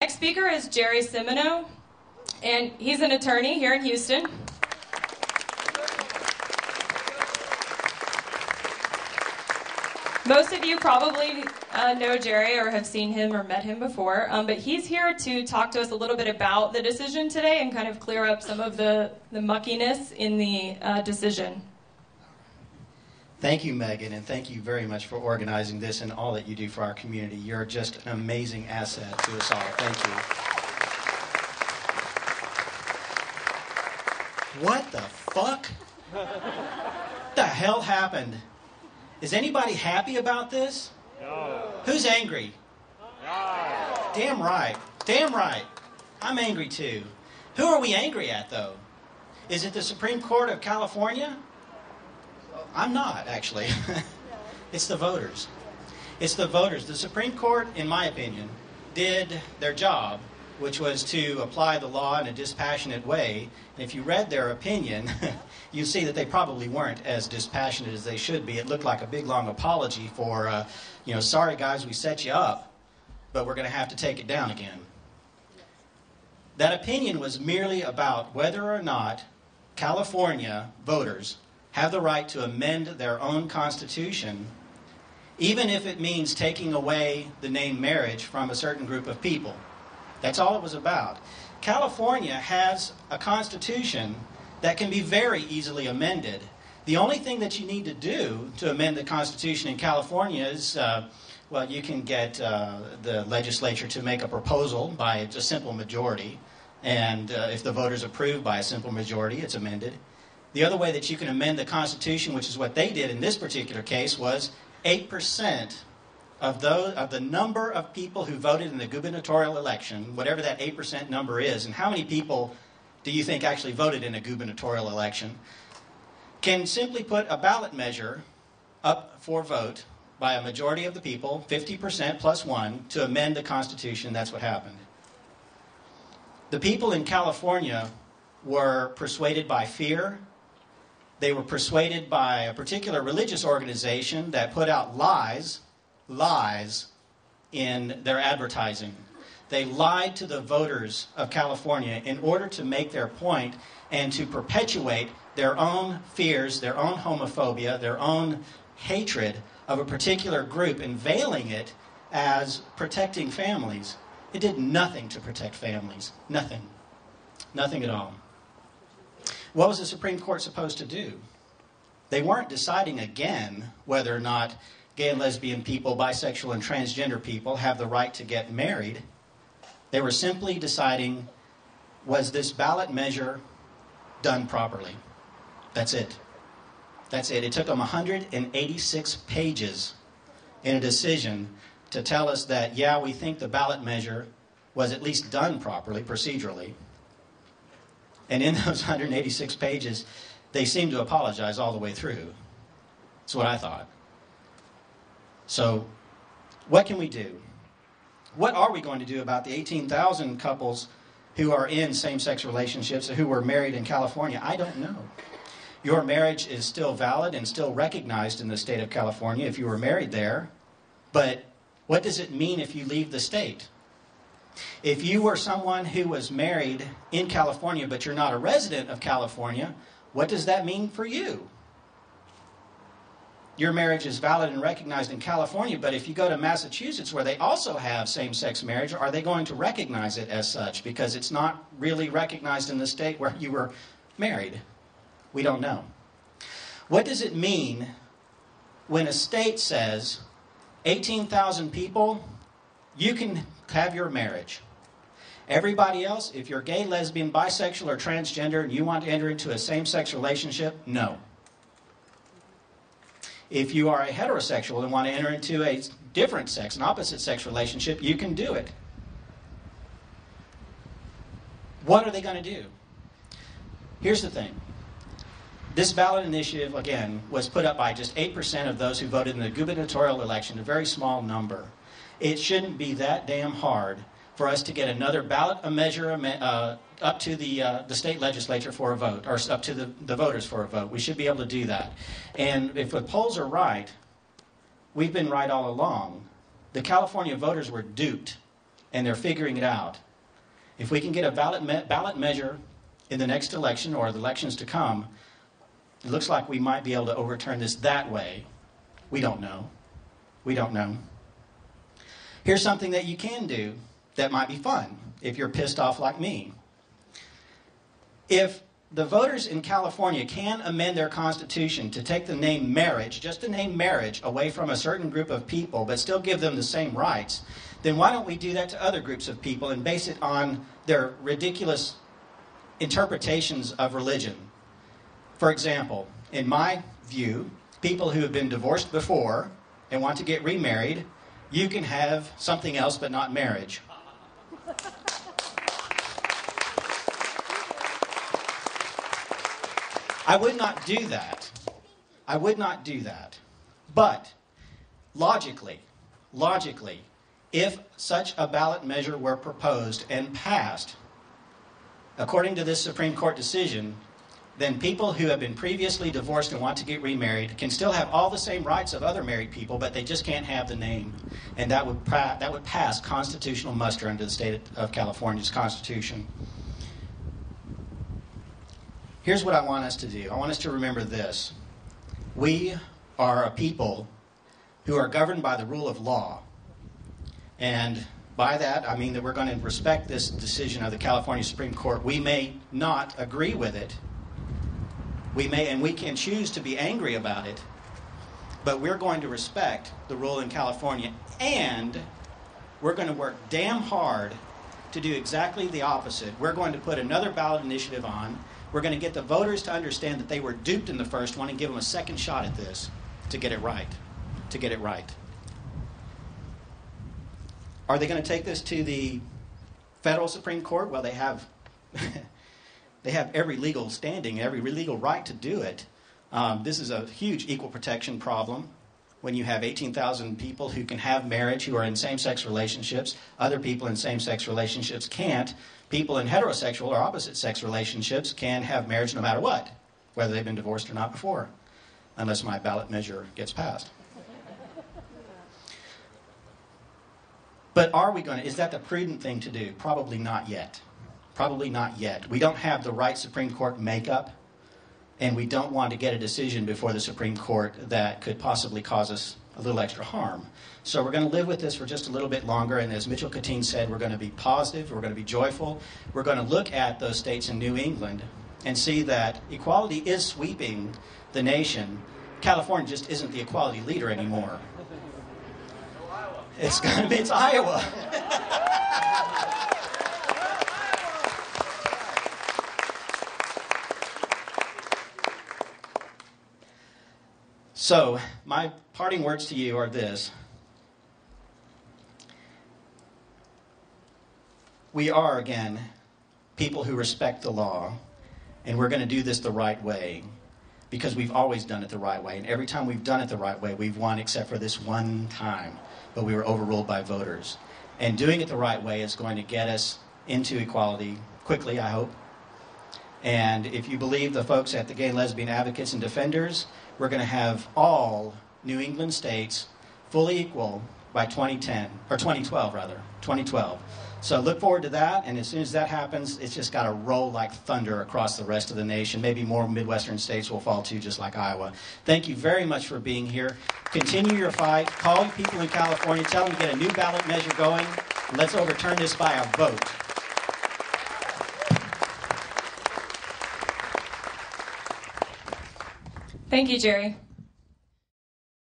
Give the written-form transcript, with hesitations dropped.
Next speaker is Jerry Simoneaux, and he's an attorney here in Houston. Most of you probably know Jerry or have seen him or met him before, but he's here to talk to us a little bit about the decision today and kind of clear up some of the muckiness in the decision. Thank you, Megan, and thank you very much for organizing this and all that you do for our community. You're just an amazing asset to us all. Thank you. What the fuck? What the hell happened? Is anybody happy about this? No. Who's angry? No. Damn right. Damn right. I'm angry too. Who are we angry at, though? Is it the Supreme Court of California? I'm not, actually. It's the voters. It's the voters. The Supreme Court, in my opinion, did their job, which was to apply the law in a dispassionate way. And if you read their opinion, you see that they probably weren't as dispassionate as they should be. It looked like a big, long apology for, sorry, guys, we set you up, but we're going to have to take it down again. That opinion was merely about whether or not California voters have the right to amend their own constitution, even if it means taking away the name marriage from a certain group of people. That's all it was about. California has a constitution that can be very easily amended. The only thing that you need to do to amend the constitution in California is, you can get the legislature to make a proposal by a simple majority, and if the voters approve by a simple majority, it's amended. The other way that you can amend the Constitution, which is what they did in this particular case, was 8% of the number of people who voted in the gubernatorial election, whatever that 8% number is, and how many people do you think actually voted in a gubernatorial election, can simply put a ballot measure up for vote by a majority of the people, 50% plus 1, to amend the Constitution. That's what happened. The people in California were persuaded by fear. They were persuaded by a particular religious organization that put out lies in their advertising. They lied to the voters of California in order to make their point and to perpetuate their own fears, their own homophobia, their own hatred of a particular group, and veiling it as protecting families. It did nothing to protect families. Nothing. Nothing at all. What was the Supreme Court supposed to do? They weren't deciding again whether or not gay and lesbian people, bisexual and transgender people have the right to get married. They were simply deciding, was this ballot measure done properly? That's it. That's it. It took them 186 pages in a decision to tell us that, yeah, we think the ballot measure was at least done properly, procedurally. And in those 186 pages, they seem to apologize all the way through. That's what I thought. So, what can we do? What are we going to do about the 18,000 couples who are in same-sex relationships, who were married in California? I don't know. Your marriage is still valid and still recognized in the state of California if you were married there. But what does it mean if you leave the state? If you were someone who was married in California, but you're not a resident of California, what does that mean for you? Your marriage is valid and recognized in California, but if you go to Massachusetts, where they also have same-sex marriage, are they going to recognize it as such? Because it's not really recognized in the state where you were married. We don't know. What does it mean when a state says, 18,000 people, you can have your marriage. Everybody else, if you're gay, lesbian, bisexual, or transgender, and you want to enter into a same-sex relationship, no. If you are a heterosexual and want to enter into a different sex, an opposite sex relationship, you can do it. What are they going to do? Here's the thing. This ballot initiative, again, was put up by just 8% of those who voted in the gubernatorial election, a very small number. It shouldn't be that damn hard for us to get another ballot measure up to the state legislature for a vote, or up to the voters for a vote. We should be able to do that. And if the polls are right, we've been right all along. The California voters were duped and they're figuring it out. If we can get a ballot measure in the next election or the elections to come, it looks like we might be able to overturn this that way. We don't know. We don't know. Here's something that you can do that might be fun if you're pissed off like me. If the voters in California can amend their constitution to take the name marriage, just the name marriage, away from a certain group of people, but still give them the same rights, then why don't we do that to other groups of people and base it on their ridiculous interpretations of religion? For example, in my view, people who have been divorced before and want to get remarried, you can have something else but not marriage. I would not do that. I would not do that. But logically, if such a ballot measure were proposed and passed, according to this Supreme Court decision, then people who have been previously divorced and want to get remarried can still have all the same rights of other married people, but they just can't have the name. And that would pass constitutional muster under the state of California's Constitution. Here's what I want us to do. I want us to remember this. We are a people who are governed by the rule of law. And by that, I mean that we're going to respect this decision of the California Supreme Court. We may not agree with it. We can choose to be angry about it, but we're going to respect the rule in California, and we're going to work damn hard to do exactly the opposite. We're going to put another ballot initiative on. We're going to get the voters to understand that they were duped in the first one and give them a second shot at this to get it right. To get it right. Are they going to take this to the federal Supreme Court? Well, they have they have every legal standing, every legal right to do it. This is a huge equal protection problem when you have 18,000 people who can have marriage, who are in same-sex relationships. Other people in same-sex relationships can't. People in heterosexual or opposite-sex relationships can have marriage no matter what, whether they've been divorced or not before, unless my ballot measure gets passed. But is that the prudent thing to do? Probably not yet. Probably not yet. We don't have the right Supreme Court makeup, and we don't want to get a decision before the Supreme Court that could possibly cause us a little extra harm. So we're going to live with this for just a little bit longer, and as Mitchell Katine said, we're going to be positive, we're going to be joyful. We're going to look at those states in New England and see that equality is sweeping the nation. California just isn't the equality leader anymore. It's Iowa. So, my parting words to you are this. We are, again, people who respect the law, and we're going to do this the right way because we've always done it the right way. And every time we've done it the right way, we've won except for this one time, but we were overruled by voters. And doing it the right way is going to get us into equality quickly, I hope. And if you believe the folks at the Gay and Lesbian Advocates and Defenders, we're going to have all New England states fully equal by 2010, or 2012 rather, 2012. So look forward to that, and as soon as that happens, it's just got to roll like thunder across the rest of the nation. Maybe more Midwestern states will fall too, just like Iowa. Thank you very much for being here. Continue your fight. Call people in California. Tell them to get a new ballot measure going. And let's overturn this by a vote. Thank you, Jerry.